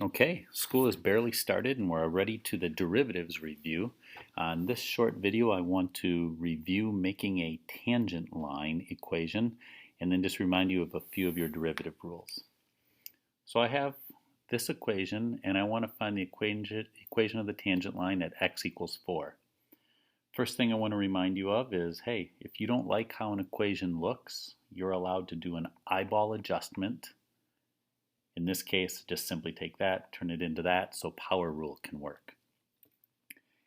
Okay, school has barely started and we're already to the derivatives review. On this short video, I want to review making a tangent line equation and then just remind you of a few of your derivative rules. So I have this equation and I want to find the equation of the tangent line at x equals 4. First thing I want to remind you of is, hey, if you don't like how an equation looks, you're allowed to do an eyeball adjustment. In this case, just simply take that, turn it into that, so power rule can work.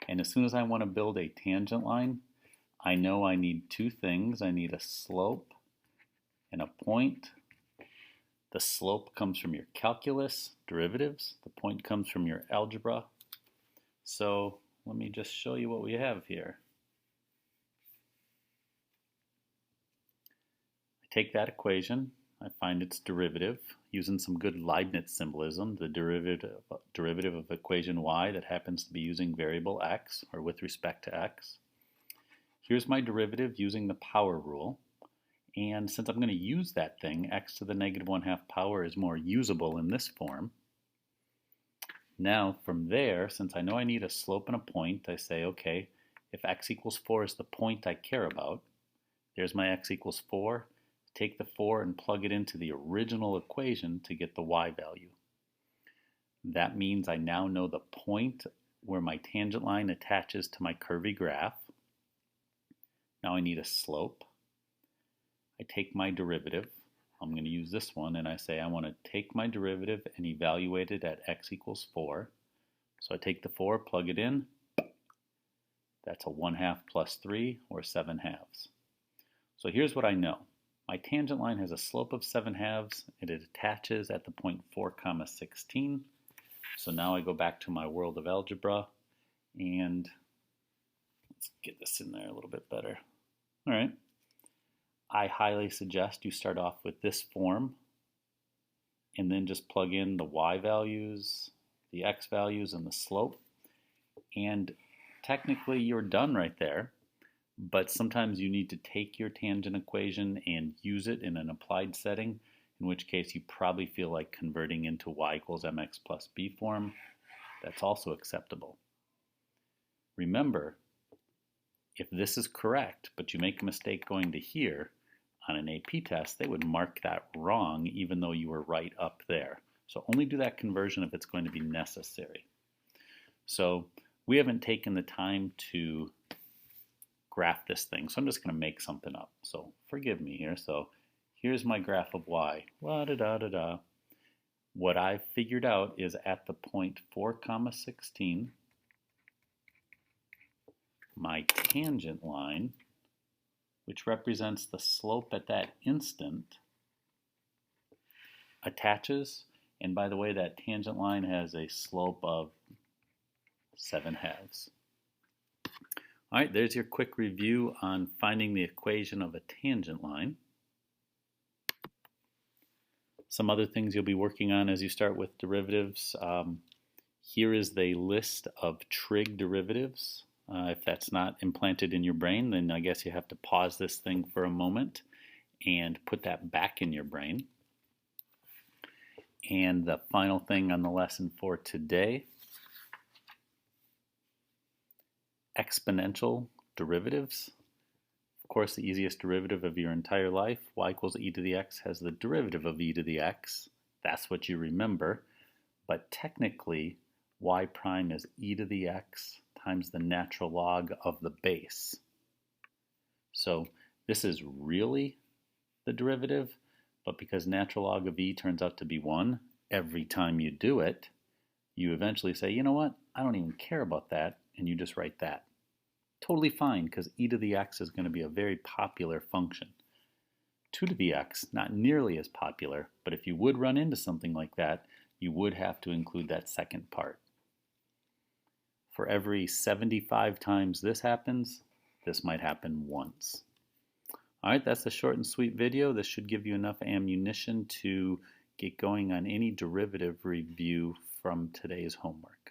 And as soon as I want to build a tangent line, I know I need two things. I need a slope and a point. The slope comes from your calculus, derivatives. The point comes from your algebra. So let me just show you what we have here. I take that equation, I find its derivative using some good Leibniz symbolism, the derivative of equation y that happens to be using variable x, or with respect to x. Here's my derivative using the power rule, and since I'm going to use that thing, x to the negative 1/2 power is more usable in this form. Now from there, since I know I need a slope and a point, I say, okay, if x equals 4 is the point I care about, there's my x equals 4. Take the 4 and plug it into the original equation to get the y value. That means I now know the point where my tangent line attaches to my curvy graph. Now I need a slope. I take my derivative. I'm going to use this one, and I say I want to take my derivative and evaluate it at x equals 4. So I take the 4, plug it in. That's a 1/2 plus 3, or 7/2. So here's what I know. My tangent line has a slope of 7/2 and it attaches at the point 4, 16. So now I go back to my world of algebra and let's get this in there a little bit better. All right. I highly suggest you start off with this form and then just plug in the y values, the x values, and the slope. And technically you're done right there. But sometimes you need to take your tangent equation and use it in an applied setting, in which case you probably feel like converting into y equals mx plus b form. That's also acceptable. Remember, if this is correct, but you make a mistake going to here, on an AP test, they would mark that wrong even though you were right up there. So only do that conversion if it's going to be necessary. So we haven't taken the time to graph this thing, so I'm just going to make something up. So forgive me here. So here's my graph of y. La-da-da-da-da. What I've figured out is at the point 4, 16, my tangent line, which represents the slope at that instant, attaches. And by the way, that tangent line has a slope of 7/2. All right, there's your quick review on finding the equation of a tangent line. Some other things you'll be working on as you start with derivatives. Here is the list of trig derivatives. If that's not implanted in your brain, then I guess you have to pause this thing for a moment and put that back in your brain. And the final thing on the lesson for today, exponential derivatives. Of course, the easiest derivative of your entire life, y equals e to the x, has the derivative of e to the x. That's what you remember. But technically, y prime is e to the x times the natural log of the base. So this is really the derivative, but because natural log of e turns out to be 1 every time you do it, you eventually say, you know what, I don't even care about that, and you just write that. Totally fine, because e to the x is going to be a very popular function. 2 to the x, not nearly as popular, but if you would run into something like that, you would have to include that second part. For every 75 times this happens, this might happen once. All right, that's a short and sweet video. This should give you enough ammunition to get going on any derivative review from today's homework.